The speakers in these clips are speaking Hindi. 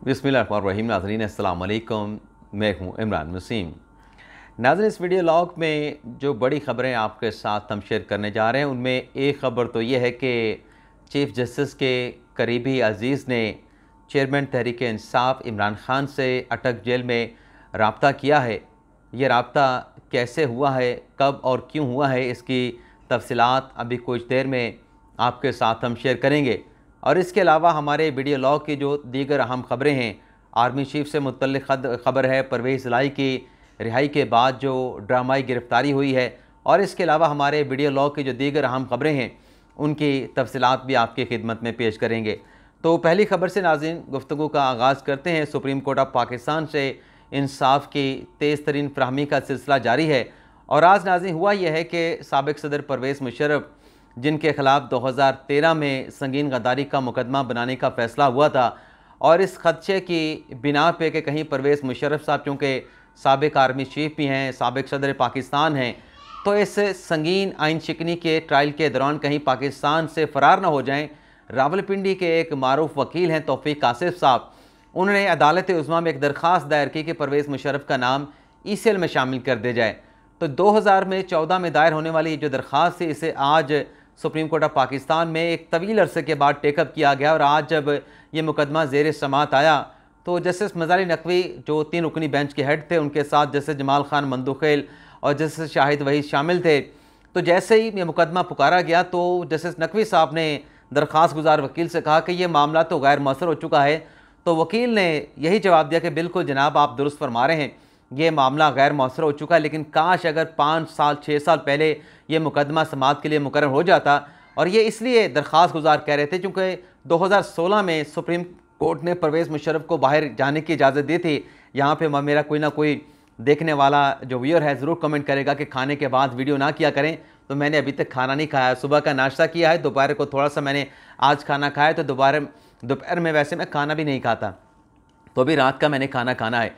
बिस्मिल्लाहिर्रहमानिर्रहीम। नाज़रीन अस्सलाम वालेकुम, मैं हूं इमरान वसीम। नाज़रीन, इस वीडियो लॉग में जो बड़ी ख़बरें आपके साथ हम शेयर करने जा रहे हैं उनमें एक ख़बर तो ये है कि चीफ़ जस्टिस के करीबी अज़ीज़ ने चेयरमैन तहरीक इंसाफ इमरान ख़ान से अटक जेल में रब्ता किया है। ये रब्ता कैसे हुआ है, कब और क्यों हुआ है, इसकी तफसीलात अभी कुछ देर में आपके साथ हम शेयर करेंगे। और इसके अलावा हमारे वीडियो लॉग की जो दीगर अहम ख़बरें हैं, आर्मी चीफ से मुतल्लिक़ ख़बर है, परवेज़ इलाही की रिहाई के बाद जो ड्रामाई गिरफ़्तारी हुई है, और इसके अलावा हमारे वीडियो लॉग की जो दीगर अहम ख़बरें हैं उनकी तफसीलात भी आपकी खिदमत में पेश करेंगे। तो पहली ख़बर से नाज़रीन गुफ्तगू का आगाज़ करते हैं। सुप्रीम कोर्ट ऑफ पाकिस्तान से इंसाफ की तेज़ तरीन फ्राहमी का सिलसिला जारी है। और आज नाज़रीन हुआ यह है कि साबिक़ सदर परवेज़ मुशर्रफ, जिनके ख़िलाफ़ 2013 में संगीन गद्दारी का मुकदमा बनाने का फ़ैसला हुआ था, और इस खदशे की बिना पे कि कहीं परवेज़ मुशर्रफ साहब चूँकि साबिक़ आर्मी चीफ़ भी हैं, साबिक़ सदर पाकिस्तान हैं, तो इस संगीन आइन शिकनी के ट्रायल के दौरान कहीं पाकिस्तान से फ़रार न हो जाएँ। रावलपिंडी के एक मारूफ वकील हैं तौफ़ीक कासिफ साहब, उन्होंने अदालत उज़्मा में एक दरख्वास्त दायर की कि परवेज़ मुशर्रफ का नाम ECL में शामिल कर दिया जाए। तो 2014 में दायर होने वाली जो दरख्वास्त थी, इसे आज सुप्रीम कोर्ट ऑफ पाकिस्तान में एक तवील अरसे के बाद टेकअप किया गया। और आज जब ये मुकदमा ज़ेर समात आया तो जस्टिस मज़ारी नकवी, जो 3 रुकनी बेंच के हेड थे, उनके साथ जस्टिस जमाल खान मंदुखेल और जस्टिस शाहिद वहीद शामिल थे। तो जैसे ही ये मुकदमा पुकारा गया तो जस्टिस नकवी साहब ने दरख्वास्त गुजार वकील से कहा कि यह मामला तो गैर मौसर हो चुका है। तो वकील ने यही जवाब दिया कि बिल्कुल जनाब, आप दुरुस्त फरमा रहे हैं, ये मामला गैर मौसर हो चुका है, लेकिन काश अगर 5 साल 6 साल पहले ये मुकदमा समाअत के लिए मुकर्रर हो जाता। और ये इसलिए दरख्वास्त गुजार कह रहे थे क्योंकि 2016 में सुप्रीम कोर्ट ने परवेज़ मुशर्रफ को बाहर जाने की इजाज़त दी थी। यहाँ पे मेरा कोई ना कोई देखने वाला जो व्यूअर है ज़रूर कमेंट करेगा कि खाने के बाद वीडियो ना किया करें। तो मैंने अभी तक खाना नहीं खाया, सुबह का नाश्ता किया है, दोपहर को थोड़ा सा मैंने आज खाना खाया, तो दोपहर में वैसे मैं खाना भी नहीं खाता, तो अभी रात का मैंने खाना खाना है।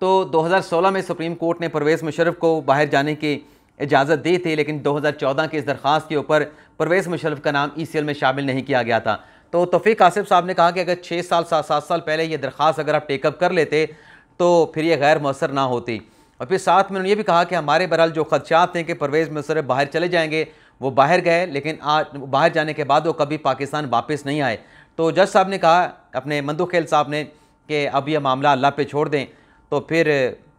तो 2016 में सुप्रीम कोर्ट ने परवेज़ मुशर्रफ को बाहर जाने की इजाज़त दी थी, लेकिन 2014 की इस दरख्वास्त के ऊपर परवेज़ मुशर्रफ का नाम ECL में शामिल नहीं किया गया था। तो तौफ़ीक कासिफ साहब ने कहा कि अगर 6 साल 7 साल पहले ये दरख्वास्त अगर आप टेकअप कर लेते तो फिर ये गैर मौसर ना होती। और फिर साथ में उन्होंने ये भी कहा कि हमारे बहरहाल जो खदशात हैं कि परवेज़ मुशर्रफ बाहर चले जाएंगे, वो बाहर गए, लेकिन आज बाहर जाने के बाद वो कभी पाकिस्तान वापस नहीं आए। तो जज साहब ने कहा, अपने मंदुखेल साहब ने, कि अब यह मामला अल्लाह पे छोड़ दें। तो फिर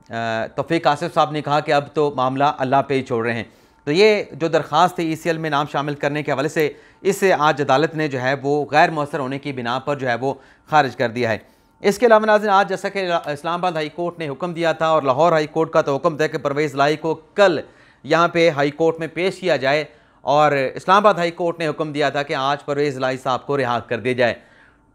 तौफ़ीक कासिफ साहब ने कहा कि अब तो मामला अल्लाह पे ही छोड़ रहे हैं। तो ये जो दरख्वास्त थी ECL में नाम शामिल करने के हवाले से, इसे आज अदालत ने जो है वो गैर मौसर होने की बिना पर जो है वो खारिज कर दिया है। इसके अलावा नाज़रीन, आज जैसा कि इस्लामाबाद हाई कोर्ट ने हुक्म दिया था और लाहौर हाई कोर्ट का तो हुक्म था कि परवेज़ इलाही को कल यहाँ पे हाई कोर्ट में पेश किया जाए, और इस्लामाबाद हाई कोर्ट ने हुक्म दिया था कि आज परवेज़ इलाही साहब को रिहा कर दिया जाए।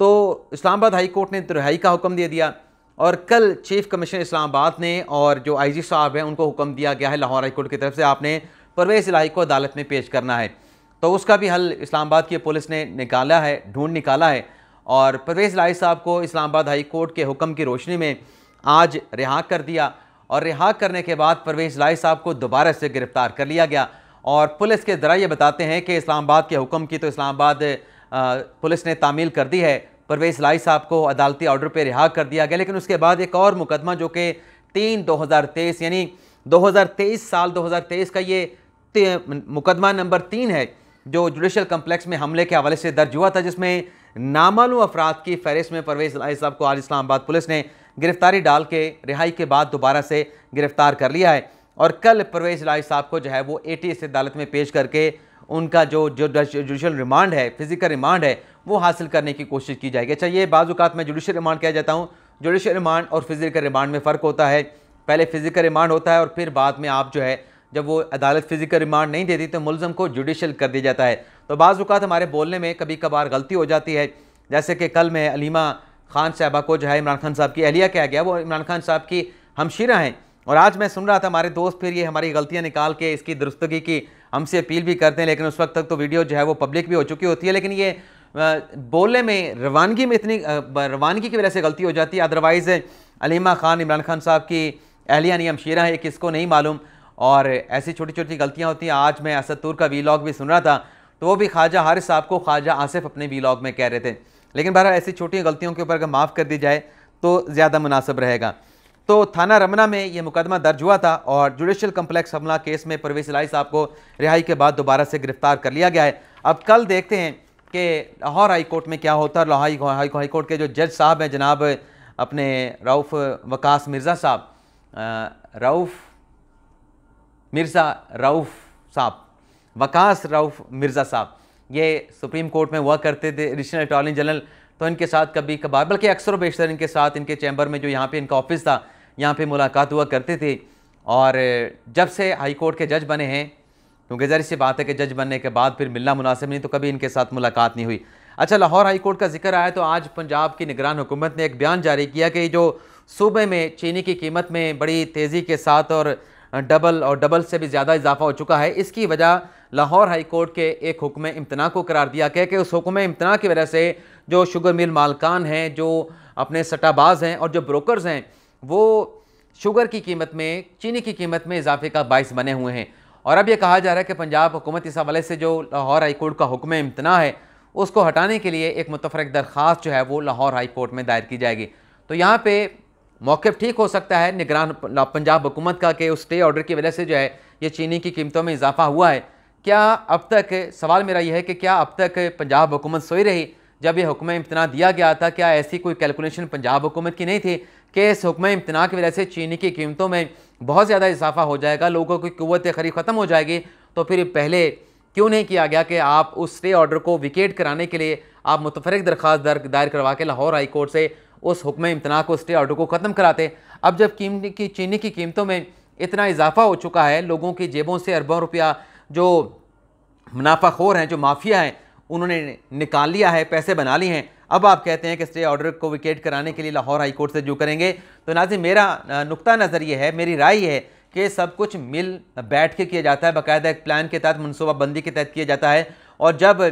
तो इस्लामाबाद हाई कोर्ट ने रिहाई का हुक्म दे दिया, और कल चीफ कमिश्नर इस्लामाबाद ने और जो IG साहब हैं उनको हुक्म दिया गया है लाहौर हाई कोर्ट की तरफ से, आपने परवेज़ इलाही को अदालत में पेश करना है। तो उसका भी हल इस्लामाबाद की पुलिस ने निकाला है, ढूंढ निकाला है, और परवेज़ इलाही साहब को इस्लामाबाद हाई कोर्ट के हुक्म की रोशनी में आज रिहा कर दिया। और रिहा करने के बाद परवेज़ इलाही साहब को दोबारा से गिरफ़्तार कर लिया गया। और पुलिस के ज़राए बताते हैं कि इस्लामाबाद के हुक्म की तो इस्लामाबाद पुलिस ने तामील कर दी है, परवेज़ इलाही साहब को अदालती ऑर्डर पर रिहा कर दिया गया। लेकिन उसके बाद एक और मुकदमा जो कि 3/2023 यानी 2023 का ये मुकदमा नंबर 3 है, जो जुडिशल कम्प्लेक्स में हमले के हवाले से दर्ज हुआ था, जिसमें नामालूम अफराद की फहरिस्त में परवेज़ इलाही साहब को आज इस्लामाबाद पुलिस ने गिरफ्तारी डाल के रिहाई के बाद दोबारा से गिरफ्तार कर लिया है। और कल परवेज़ इलाही साहब को जो है वो ATS अदालत में पेश करके उनका जो जुडिशल रिमांड है, फिजिकल रिमांड है, वो हासिल करने की कोशिश की जाएगी। अच्छा, ये बाज़ औक़ात मैं जुडिशल रिमांड कह जाता हूँ, जुडिशल रिमांड और फिजिकल रिमांड में फ़र्क होता है। पहले फिजिकल रिमांड होता है और फिर बाद में आप जो है, जब वो अदालत फिजिकल रिमांड नहीं देती तो मुलज़म को जुडिशल कर दिया जाता है। तो बाज़ औक़ात हमारे बोलने में कभी कभार गलती हो जाती है, जैसे कि कल मैं अलीमा खान साहबा को जो है इमरान खान साहब की अहलिया कहा गया, वो इमरान खान साहब की हमशीरा हैं। और आज मैं सुन रहा था हमारे दोस्त फिर ये हमारी गलतियाँ निकाल के इसकी दुरुस्तगी की हमसे अपील भी करते हैं, लेकिन उस वक्त तक तो वीडियो जो है वो पब्लिक भी हो चुकी होती है। लेकिन ये बोलने में रवानगी में इतनी रवानगी की वजह से गलती हो जाती है। अदरवाइज़ अलीमा खान इमरान खान साहब की अहलिया नहीं हमशीरा है, किसको नहीं मालूम, और ऐसी छोटी छोटी गलतियाँ होती हैं। आज मैं असद तूर का वीलॉग भी सुन रहा था, तो वो भी ख्वाजा हारिस साहब को ख्वाजा आसिफ अपने वीलॉग में कह रहे थे। लेकिन बहरहाल ऐसी छोटी गलतियों के ऊपर अगर माफ़ कर दी जाए तो ज़्यादा मुनासिब रहेगा। तो थाना रमना में ये मुकदमा दर्ज हुआ था और जुडिशल कम्प्लेक्स हमला केस में परवेज़ इलाही साहब को रिहाई के बाद दोबारा से गिरफ्तार कर लिया गया है। अब कल देखते हैं कि लाहौर हाई कोर्ट में क्या होता है। लाहौर हाई कोर्ट के जो जज साहब हैं जनाब अपने रऊफ़ वकास मिर्ज़ा साहब, वकास रऊफ़ मिर्ज़ा साहब, ये सुप्रीम कोर्ट में हुआ करते थे एडिशनल अटॉर्नी जनरल। तो इनके साथ कभी कभार, बल्कि अक्सर व बेशतर इनके साथ इनके चैम्बर में जो यहाँ पे इनका ऑफिस था, यहाँ पे मुलाकात हुआ करते थे। और जब से हाई कोर्ट के जज बने हैं, क्योंकि ज़ाहिर सी बात है कि जज बनने के बाद फिर मिलना मुनासिब नहीं, तो कभी इनके साथ मुलाकात नहीं हुई। अच्छा, लाहौर हाई कोर्ट का जिक्र आया तो आज पंजाब की निगरान हुकूमत ने एक बयान जारी किया कि जो सूबे में चीनी की कीमत में बड़ी तेज़ी के साथ और डबल से भी ज़्यादा इजाफा हो चुका है, इसकी वजह लाहौर हाई कोर्ट के एक हुक्म इम्तना को करार दिया गया कि उस हुक्म इम्तना की वजह से जो शुगर मिल मालकान हैं, जो अपने सट्टाबाज हैं और जो ब्रोकर्स हैं, वो शुगर की कीमत में, चीनी की कीमत में इजाफे का बाइस बने हुए हैं। और अब ये कहा जा रहा है कि पंजाब हुकूमत इस हवाले से जो लाहौर हाई कोर्ट का हुक्म इम्तना है उसको हटाने के लिए एक मुतफरक दरख्वास्त जो है वो लाहौर हाई कोर्ट में दायर की जाएगी। तो यहाँ पे मौक़िफ़ ठीक हो सकता है निगरान पंजाब हुकूमत का कि उस स्टे ऑर्डर की वजह से जो है ये चीनी की कीमतों में इजाफा हुआ है। क्या अब तक, सवाल मेरा यह है कि क्या अब तक पंजाब हुकूमत सोई रही जब यह हुक्म इम्तना दिया गया था? क्या ऐसी कोई कैलकुलेशन पंजाब हुकूमत की नहीं थी कि इस हुक्म इम्तना की वजह से चीनी की कीमतों में बहुत ज़्यादा इजाफा हो जाएगा, लोगों की क़ुव्वत ख़रीद ख़त्म हो जाएगी? तो फिर पहले क्यों नहीं किया गया कि आप उस स्टे ऑर्डर को विकेट कराने के लिए आप मुतफरक दरख्वास्त दायर करवा के लाहौर हाई कोर्ट से उस हुक्म इम्तना को, स्टे ऑर्डर को ख़त्म कराते? अब जब चीनी की कीमतों में इतना इजाफा हो चुका है, लोगों की जेबों से अरबों रुपया जो मुनाफाखोर हैं, जो माफिया हैं, उन्होंने निकाल लिया है, पैसे बना लिए हैं, अब आप कहते हैं कि स्टे ऑर्डर को विकेट कराने के लिए लाहौर हाई कोर्ट से जो करेंगे। तो नाज़रीन, मेरा नुक्ता नज़र ये है, मेरी राय ये है कि सब कुछ मिल बैठ के किया जाता है, बाकायदा एक प्लान के तहत, मनसूबाबंदी के तहत किया जाता है। और जब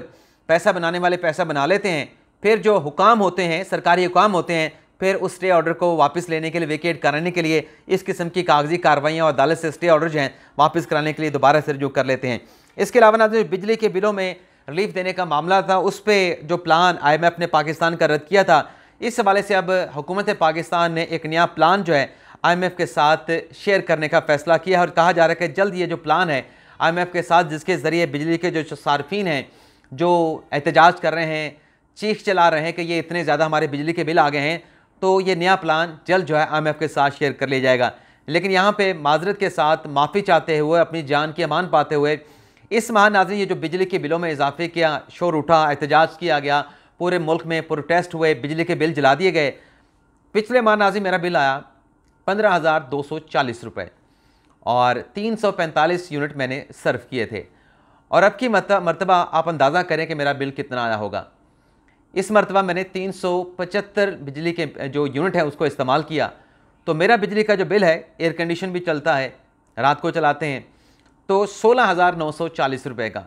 पैसा बनाने वाले पैसा बना लेते हैं, फिर जो हुकाम होते हैं, सरकारी हुकाम होते हैं, फिर उस स्टे ऑर्डर को वापस लेने के लिए, विकेट कराने के लिए इस किस्म की कागजी कार्रवाइयाँ और अदालत से स्टे ऑर्डर जो हैं वापस कराने के लिए दोबारा से रुजू कर लेते हैं। इसके अलावा ना जो बिजली के बिलों में रिलीफ देने का मामला था, उस पर जो प्लान IMF ने पाकिस्तान का रद्द किया था, इस हवाले से अब हुकूमत पाकिस्तान ने एक नया प्लान जो है IMF के साथ शेयर करने का फ़ैसला किया है। और कहा जा रहा है कि जल्द ये जो प्लान है IMF के साथ, जिसके ज़रिए बिजली के जो सार्फिन हैं, जो एहतजाज कर रहे हैं, चीख चला रहे हैं कि ये इतने ज़्यादा हमारे बिजली के बिल आ गए हैं, तो ये नया प्लान जल्द जो है IMF के साथ शेयर कर लिया जाएगा। लेकिन यहाँ पे माजरत के साथ माफ़ी चाहते हुए, अपनी जान की अमान पाते हुए, इस माह नाज़रीन ये जो बिजली के बिलों में इजाफे किया, शोर उठा, एहतजाज किया गया, पूरे मुल्क में प्रोटेस्ट हुए, बिजली के बिल जला दिए गए। पिछले माह नाज़रीन मेरा बिल आया 15,240 रुपये और 345 यूनिट मैंने सर्व किए थे। और अब की मरतबा आप अंदाज़ा करें कि मेरा बिल कितना आया होगा। इस मरतबा मैंने 375 बिजली के जो यूनिट है उसको इस्तेमाल किया, तो मेरा बिजली का जो बिल है, एयर कंडीशन भी चलता है, रात को चलाते हैं, तो 16,940 रुपये का।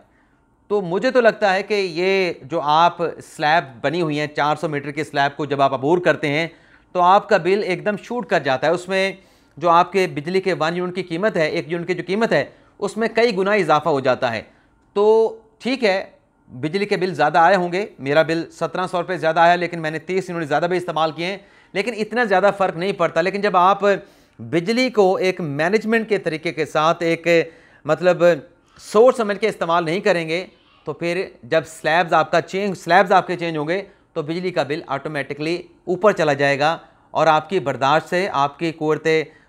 तो मुझे तो लगता है कि ये जो आप स्लैब बनी हुई हैं, 400 मीटर की स्लैब को जब आप अबूर करते हैं तो आपका बिल एकदम शूट कर जाता है। उसमें जो आपके बिजली के 1 यूनिट की कीमत है, 1 यूनिट की जो कीमत है, उसमें कई गुना इजाफा हो जाता है। तो ठीक है, बिजली के बिल ज़्यादा आए होंगे, मेरा बिल 1700 रुपये ज़्यादा आया, लेकिन मैंने 30 यूनिट ज़्यादा भी इस्तेमाल किए हैं, लेकिन इतना ज़्यादा फ़र्क नहीं पड़ता। लेकिन जब आप बिजली को एक मैनेजमेंट के तरीके के साथ, एक मतलब सोच समझ के इस्तेमाल नहीं करेंगे, तो फिर जब स्लैब्स आपके चेंज होंगे तो बिजली का बिल ऑटोमेटिकली ऊपर चला जाएगा और आपकी बर्दाश्त से, आपकी क़ुव्वत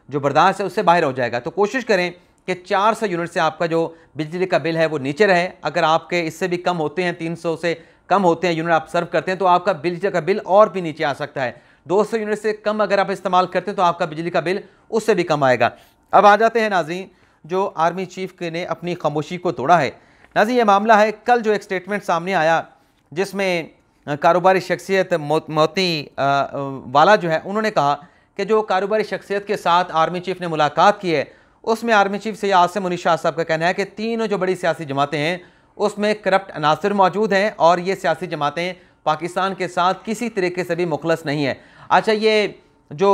जो बर्दाश्त है उससे बाहर हो जाएगा। तो कोशिश करें कि 400 यूनिट से आपका जो बिजली का बिल है वो नीचे रहे। अगर आपके इससे भी कम होते हैं, 300 से कम होते हैं यूनिट आप सर्व करते हैं, तो आपका बिजली का बिल और भी नीचे आ सकता है। 200 यूनिट से कम अगर आप इस्तेमाल करते हैं तो आपका बिजली का बिल उससे भी कम आएगा। अब आ जाते हैं नाज़रीन, जो आर्मी चीफ ने अपनी खामोशी को तोड़ा है। नाज़रीन ये मामला है, कल जो एक स्टेटमेंट सामने आया जिसमें कारोबारी शख्सियत मोती वाला जो है, उन्होंने कहा कि जो कारोबारी शख्सियत के साथ आर्मी चीफ ने मुलाकात की है, उसमें आर्मी चीफ सैयद आसिम मुनीर शाह साहब का कहना है कि तीनों जो बड़ी सियासी जमातें हैं उसमें करप्ट अनासर मौजूद हैं और ये सियासी जमातें पाकिस्तान के साथ किसी तरीके से भी मुखलस नहीं है। अच्छा, ये जो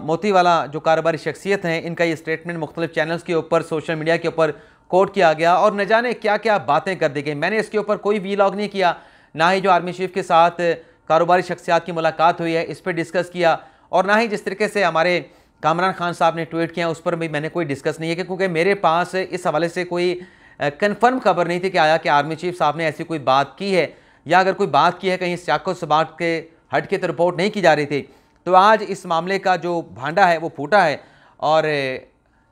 मोती वाला जो कारोबारी शख्सियत हैं, इनका ये स्टेटमेंट मुख्तलिफ चैनल्स के ऊपर, सोशल मीडिया के ऊपर कोट किया गया और न जाने क्या क्या बातें कर दी गई। मैंने इसके ऊपर कोई वीलॉग नहीं किया, ना ही जो आर्मी चीफ के साथ कारोबारी शख्सियात की मुलाकात हुई है इस पर डिस्कस किया, और ना ही जिस तरीके से हमारे कामरान खान साहब ने ट्वीट किया उस पर भी मैंने कोई डिस्कस नहीं है, क्योंकि मेरे पास इस हवाले से कोई कंफर्म खबर नहीं थी कि आया कि आर्मी चीफ साहब ने ऐसी कोई बात की है, या अगर कोई बात की है कहीं सियाको सबाक के हट के तो रिपोर्ट नहीं की जा रही थी। तो आज इस मामले का जो भांडा है वो फूटा है और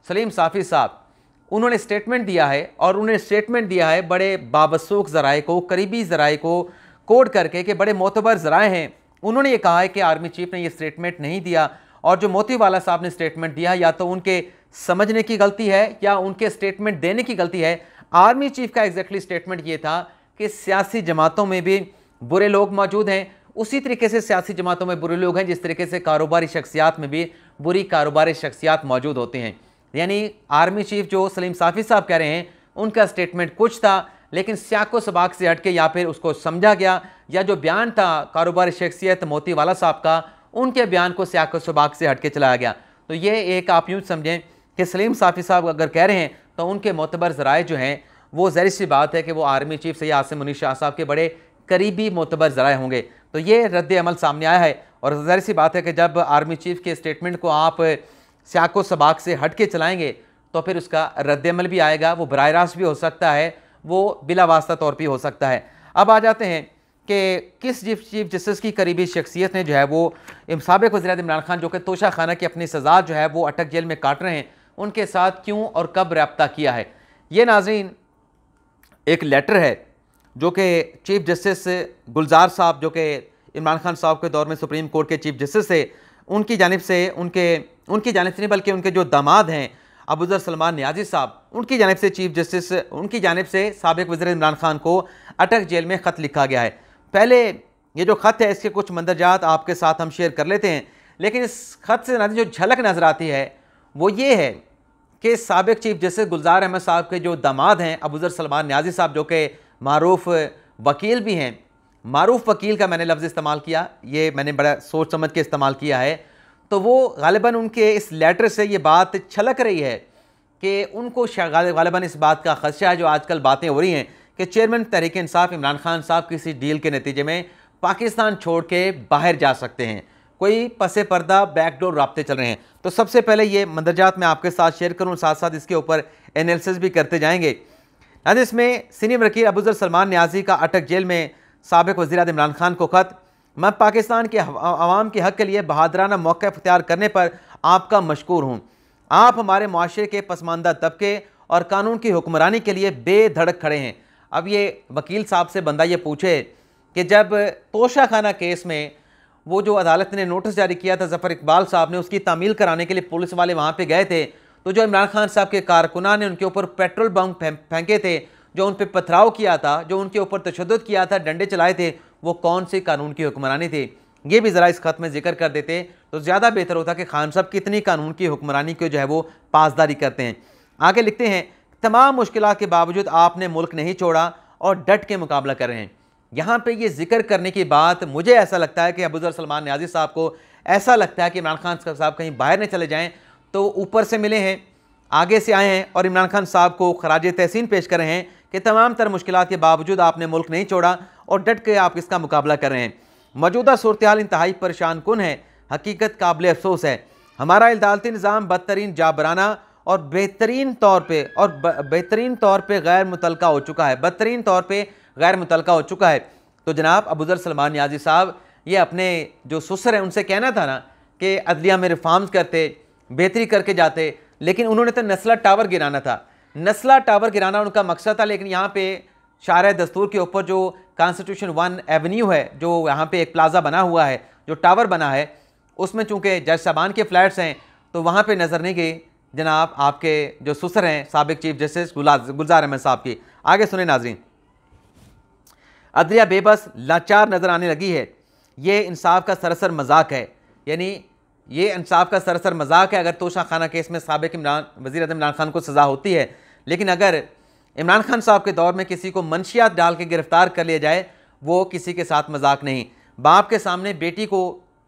सलीम साफ़ी साहब उन्होंने स्टेटमेंट दिया है, और उन्होंने स्टेटमेंट दिया है बड़े बावसूख ज़राए को, करीबी ज़राए को कोड करके कि बड़े मोतबर ज़राए हैं। उन्होंने ये कहा है कि आर्मी चीफ ने ये स्टेटमेंट नहीं दिया, और जो मोतीवाला साहब ने स्टेटमेंट दिया या तो उनके समझने की गलती है या उनके स्टेटमेंट देने की गलती है। आर्मी चीफ का एग्जैक्टली स्टेटमेंट ये था कि सियासी जमातों में भी बुरे लोग मौजूद हैं, उसी तरीके से सियासी जमातों में बुरे लोग हैं जिस तरीके से कारोबारी शख्सियात में भी बुरी कारोबारी शख्सियात मौजूद होते हैं। यानी आर्मी चीफ जो सलीम साफ़ी साहब कह रहे हैं उनका स्टेटमेंट कुछ था, लेकिन सियाको सबाक से हटके या फिर उसको समझा गया, या जो बयान था कारोबारी शख्सियत मोतीवाला साहब का, उनके बयान को सियाको सबाक से हटके चलाया गया। तो ये एक आप यूँ समझें कि सलीम साफ़ी साहब अगर कह रहे हैं तो उनके मोतबर ज़राए जो हैं वो ज़ाहिर सी बात है कि वो आर्मी चीफ सैयद आसिम मुनीर शाह साहब के बड़े करीबी मोतबर ज़राए होंगे। तो ये रद्द अमल सामने आया है, और ज़ाहिर सी बात है कि जब आर्मी चीफ के स्टेटमेंट को आप सियाको सबाक से हट के चलाएँगे तो फिर उसका रद्द अमल भी आएगा, वो बराह रास्त भी हो सकता है, वो बिला वास्ता तौर पर हो सकता है। अब आ जाते हैं कि किस चीफ जस्टिस की करीबी शख्सियत ने जो है वो साबिक़ वज़ीर आज़म इमरान खान जो कि तोशा खाना की अपनी सज़ा जो है वो अटक जेल में काट रहे हैं, उनके साथ क्यों और कब रब्ता किया है। ये नाज़रीन एक लेटर है जो कि चीफ जस्टिस गुलजार साहब जो कि इमरान खान साहब के दौर में सुप्रीम कोर्ट के चीफ जस्टिस थे, उनकी जानिब से उनकी जानिब से नहीं बल्कि उनके जो दामाद हैं अबूज़र सलमान नियाज़ी साहब, उनकी जानिब से चीफ जस्टिस उनकी जानिब से साबिक़ वज़ीर इमरान खान को अटक जेल में ख़त लिखा गया है। पहले ये जो ख़त है इसके कुछ मंदरजात आपके साथ हम शेयर कर लेते हैं, लेकिन इस ख़त से जो झलक नज़र आती है वो ये है कि साबिक़ चीफ जस्टिस गुलजार अहमद साहब के जो दामाद हैं अबूज़र सलमान नियाज़ी साहब जो कि मारूफ वकील भी हैं, मारूफ वकील का मैंने लफ्ज़ इस्तेमाल किया, ये मैंने बड़ा सोच समझ के इस्तेमाल किया है, तो वो गालिबन उनके इस लेटर से ये बात छलक रही है कि उनको गालिबन इस बात का खदशा है जो आजकल बातें हो रही हैं कि चेयरमैन तहरीक इंसाफ इमरान खान साहब किसी डील के नतीजे में पाकिस्तान छोड़ के बाहर जा सकते हैं, कोई पसे पर्दा बैकडोर राब्ते चल रहे हैं। तो सबसे पहले ये मंदरजात मैं आपके साथ शेयर करूँ, साथ साथ इसके ऊपर एनालिसिस भी करते जाएंगे। आज इसमें सीनियर वकील अबूज़र सलमान नियाज़ी का अटक जेल में साबिक़ वज़ीर आज़म इमरान खान को ख़त। मैं पाकिस्तान के अवाम के हक़ के लिए बहादुराना मौक़िफ़ इख्तियार करने पर आपका मशकूर हूँ। आप हमारे मुआशरे के पसमानदा तबके और कानून की हुक्मरानी के लिए बेधड़क खड़े हैं। अब ये वकील साहब से बंदा ये पूछे कि जब तोशा खाना केस में वो जो अदालत ने नोटिस जारी किया था ज़फ़र इकबाल साहब ने, उसकी तामील कराने के लिए पुलिस वाले वहाँ पे गए थे, तो जो इमरान खान साहब के कारकुनान ने उनके ऊपर पेट्रोल बम फेंके थे, जो उन पर पथराव किया था, जो उनके ऊपर तशद्दुद किया था, डंडे चलाए थे, वो कौन सी कानून की हुक्मरानी थी, ये भी ज़रा इस ख़त में जिक्र कर देते तो ज़्यादा बेहतर होता कि खान साहब कितनी कानून की हुक्मरानी को जो है वो पासदारी करते हैं। आगे लिखते हैं, तमाम मुश्किलात के बावजूद आपने मुल्क नहीं छोड़ा और डट के मुकाबला कर रहे हैं। यहाँ पे ये जिक्र करने की बात मुझे ऐसा लगता है कि अबूज़र सलमान नियाज़ी साहब को ऐसा लगता है कि इमरान खान साहब कहीं बाहर न चले जाएँ, तो ऊपर से मिले हैं, आगे से आए हैं और इमरान खान साहब को खराज तहसीन पेश कर रहे हैं कि तमाम तर मुश्किलात के बावजूद आपने मुल्क नहीं छोड़ा और डट के आप इसका मुकाबला कर रहे हैं। मौजूदा सूरत हाल इंतहाई परेशान कुन है, हकीकत काबिल अफसोस है। हमारा अदालती निज़ाम बदतरीन जाबराना और बेहतरीन तौर पर गैर मुतलका हो चुका है, बदतरीन तौर पर गैर मुतलका हो चुका है। तो जनाब अबूज़र सलमान नियाज़ी साहब ये अपने जो ससुर हैं उनसे कहना था ना कि अदलिया में रिफॉर्म्स करते, बेहतरी करके जाते, लेकिन उन्होंने तो नस्ला टावर गिराना था, नस्ला टावर गिराना उनका मकसद था। लेकिन यहाँ पे शार दस्तूर के ऊपर जो कॉन्स्टिट्यूशन 1 एवेन्यू है, जो यहाँ पे एक प्लाजा बना हुआ है, जो टावर बना है, उसमें चूँकि जज साहबान के फ्लैट्स हैं तो वहाँ पे नज़र नहीं गई जनाब आपके जो ससुर हैं साबिक़ चीफ जस्टिस गुलजार अहमद साहब की। आगे सुने नाज़रीन, अदलिया बेबस लाचार नज़र आने लगी है, ये इंसाफ का सरसर मजाक है। यानी ये इंसाफ का सरसर मजाक है अगर तोशा खाना केस में साबिक़ वज़ीर आज़म इमरान खान को सज़ा होती है, लेकिन अगर इमरान खान साहब के दौर में किसी को मंशियात डाल के गिरफ़्तार कर लिया जाए, वो किसी के साथ मजाक नहीं। बाप के सामने बेटी को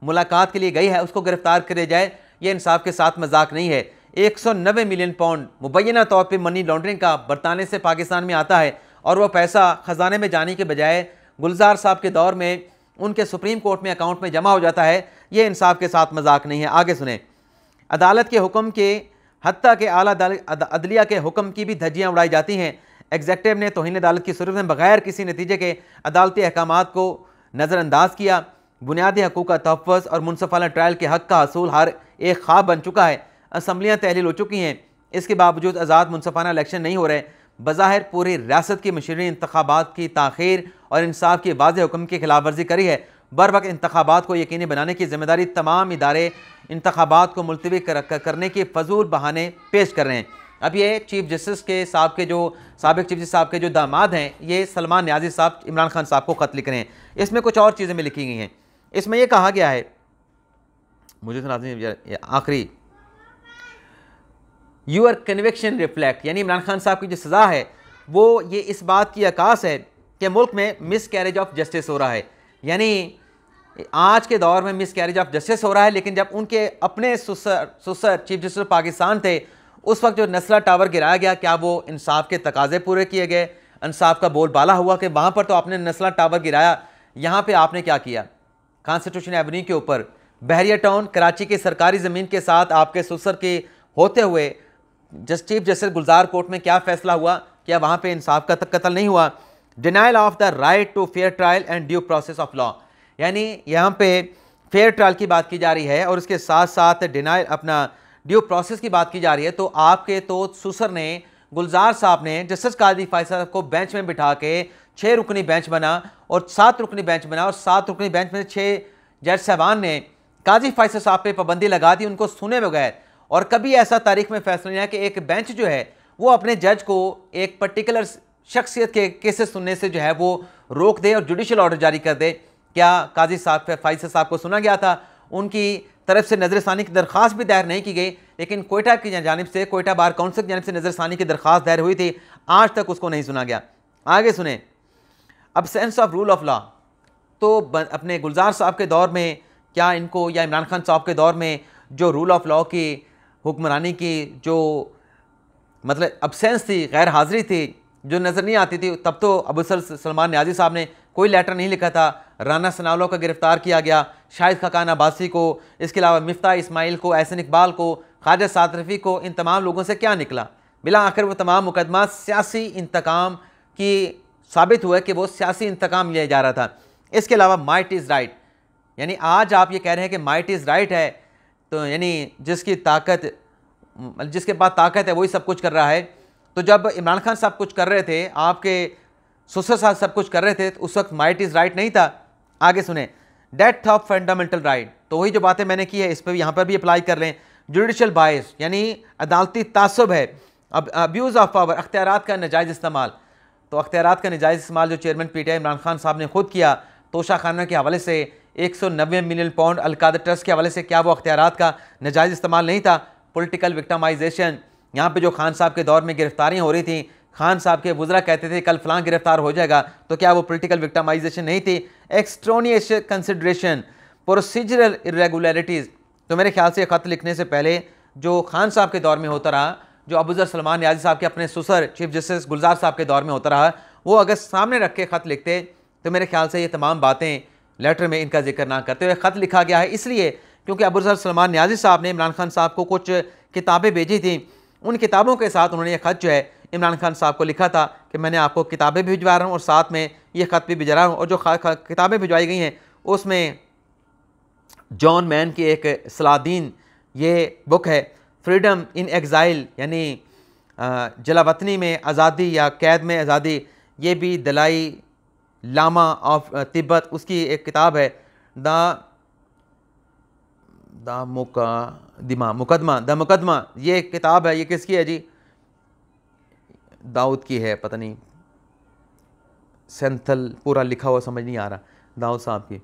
मुलाकात के लिए गई है, उसको गिरफ़्तार कर लिया जाए, ये इंसाफ के साथ मजाक नहीं है। 190 मिलियन पाउंड मुबैना तौर पर मनी लॉन्ड्रिंग का बरताने से पाकिस्तान में आता है और वह पैसा ख़जाने में जाने के बजाय गुलजार साहब के दौर में उनके सुप्रीम कोर्ट में अकाउंट में जमा हो जाता है। ये इंसाफ के साथ मजाक नहीं है। आगे सुने, अदालत के हुक्म के हत्ता के आला अदलिया के हुक्म की भी धज्जियाँ उड़ाई जाती हैं। एग्जेक्टिव ने तौहीन अदालत की सूरत में बगैर किसी नतीजे के अदालती अहकामात को नज़रअंदाज किया। बुनियादी हकूक़ का तहफ़्फ़ुज़ और मुनसफ़ाना ट्रायल के हक़ का हसूल हर एक ख्वाब बन चुका है। असम्बलियाँ तहलील हो चुकी हैं, इसके बावजूद आज़ाद मुनसफ़ाना इलेक्शन नहीं हो रहे। बज़ाहिर पूरी रियासत की मशीनरी इंतखाबात की ताख़ीर और इंसाफ की वाज़ेह हुक्म की खिलाफ वर्जी करी है। बर वक्त इंतखाबात को यकीनी बनाने की जिम्मेदारी तमाम इदारे इंतखाबात को मुलतवी करने के फजूल बहाने पेश कर रहे हैं। अब ये चीफ जस्टिस के साहब के जो साबिक चीफ जस्टिस साहब के जो दामाद हैं, ये सलमान न्याज़ी साहब इमरान खान साहब को ख़त लिख रहे हैं। इसमें कुछ और चीज़ें में लिखी गई हैं। इसमें यह कहा गया है, मुझे तो आखिरी, यूर कन्विक्शन रिफ्लेक्ट, यानी इमरान खान साहब की जो सज़ा है वो ये इस बात की अकास है कि मुल्क में मिस कैरेज ऑफ जस्टिस हो रहा है। यानी आज के दौर में मिस कैरेज ऑफ जस्टिस हो रहा है, लेकिन जब उनके अपने सुसर चीफ जस्टिस पाकिस्तान थे, उस वक्त जो नस्ला टावर गिराया गया, क्या वो इंसाफ के तकाजे पूरे किए गए? इंसाफ का बोलबाला हुआ कि वहाँ पर तो आपने नस्ला टावर गिराया, यहाँ पे आपने क्या किया? कॉन्स्टिट्यूशन एवेन्यू के ऊपर बहरिया टाउन कराची की सरकारी ज़मीन के साथ आपके सुसर के होते हुए चीफ जस्टिस गुलजार कोर्ट में क्या फैसला हुआ? क्या वहाँ पे इंसाफ का कत्ल नहीं हुआ? Denial of the right to fair trial and due process of law, यानी यहाँ पे फेयर ट्रायल की बात की जा रही है और उसके साथ साथ डिनाइल अपना ड्यू प्रोसेस की बात की जा रही है। तो आपके तो सुसर ने, गुलजार साहब ने जस्टिस काजी फैसल साहब को बेंच में बिठा के 6 रुकनी बेंच बना और 7 रुकनी बेंच बना और 7 रुकनी बेंच में 6 जज साहबान ने काजी फैसल साहब पे पाबंदी लगा दी उनको सुने बगैर। और कभी ऐसा तारीख में फैसला नहीं है कि एक बेंच जो है वो अपने जज को एक पर्टिकुलर शख्सियत के केसेस सुनने से जो है वो रोक दे और जुडिशल ऑर्डर जारी कर दे। क्या काजी साहब फैसल साहब को सुना गया था? उनकी तरफ से नजरसानी की दरख्वास्त भी दायर नहीं की गई, लेकिन कोयटा की जानिब से, कोयटा बार काउंसिल की जानिब से नजरसानी की दरख्वास्त दायर हुई थी, आज तक उसको नहीं सुना गया। आगे सुने, absence of rule of law, तो अपने गुलजार साहब के दौर में क्या इनको, या इमरान खान साहब के दौर में जो रूल ऑफ लॉ की हुक्मरानी की जो मतलब अब्सेंस थी, गैर हाज़िरी थी, जो नज़र नहीं आती थी, तब तो अबू सलमान न्याज़ी साहब ने कोई लेटर नहीं लिखा था। राना सनाउल्लाह को गिरफ़्तार किया गया, शाहिद खाकान अब्बासी को, इसके अलावा मिफ्ता इस्माइल को, एहसन इकबाल को, ख्वाजा साद रफ़ी को, इन तमाम लोगों से क्या निकला? बिला आखिर वो तमाम मुकदमा सियासी इंतकाम की साबित हुआ कि वो सियासी इंतकाम लिया जा रहा था। इसके अलावा माइट इज़ राइट, यानी आज आप ये कह रहे हैं कि माइट इज़ राइट है, तो यानी जिसकी ताकत, जिसके पास ताकत है वही सब कुछ कर रहा है। तो जब इमरान खान साहब कुछ कर रहे थे, आपके सुसर साहब सब कुछ कर रहे थे, तो उस वक्त माइट इज़ राइट नहीं था। आगे सुने, डेथ ऑफ फंडामेंटल राइट, तो वही जो बातें मैंने की है इस पर यहाँ पर भी अप्लाई कर लें। जुडिशल बायस, यानी अदालती तासुब है। अब अब्यूज़ ऑफ पावर, अख्तियारात का नाजायज़ इस्तेमाल, तो अख्तियारात का नाजायज़ इस्तेमाल जो चेयरमैन PTI इमरान खान साहब ने खुद किया, तोशा खाना के हवाले से 190 मिलियन पाउंड अलकादर ट्रस्ट के हवाले से, क्या वो अख्तियारात का नाजायज़ इस्तेमाल नहीं था? पॉलिटिकल विक्टिमाइजेशन, यहाँ पे जो खान साहब के दौर में गिरफ्तारियाँ हो रही थी, खान साहब के वुज़रा कहते थे कल फलां गिरफ्तार हो जाएगा, तो क्या वो पॉलिटिकल विक्टिमाइजेशन नहीं थी? एक्सट्रोनियस कंसिडरेशन, प्रोसीजरल इरेगुलरिटीज़, तो मेरे ख्याल से ख़त लिखने से पहले जो खान साहब के दौर में होता रहा, जो अबू सलमान न्याज़ी साहब के अपने सुसर चीफ जस्टिस गुलजार साहब के दौर में होता रहा, वो अगर सामने रख के ख़त लिखते तो मेरे ख्याल से ये तमाम बातें लेटर में इनका जिक्र ना करते हुए ख़त लिखा गया है। इसलिए क्योंकि अबू सलमान न्याज़ी साहब ने इमरान खान साहब को कुछ किताबें भेजी थी, उन किताबों के साथ उन्होंने ये ख़त जो है इमरान खान साहब को लिखा था कि मैंने आपको किताबें भिजवा रहा हूँ और साथ में ये ख़त भी भिजवा रहा हूँ। और जो किताबें भिजवाई गई हैं उसमें जॉन मैन की एक सलादीन ये बुक है, फ्रीडम इन एग्ज़ाइल, यानी जलावतनी में आज़ादी या कैद में आज़ादी, ये भी दलाई लामा ऑफ तिब्बत, उसकी एक किताब है। द मुकदमा, ये किताब है, ये किसकी है जी? दाऊद की है, पता नहीं सेंथल पूरा लिखा हुआ समझ नहीं आ रहा, दाऊद साहब की,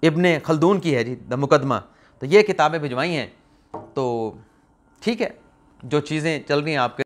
इब्ने खल्दून की है जी द मुकदमा। तो ये किताबें भिजवाई हैं। तो ठीक है, जो चीज़ें चल रही हैं आपके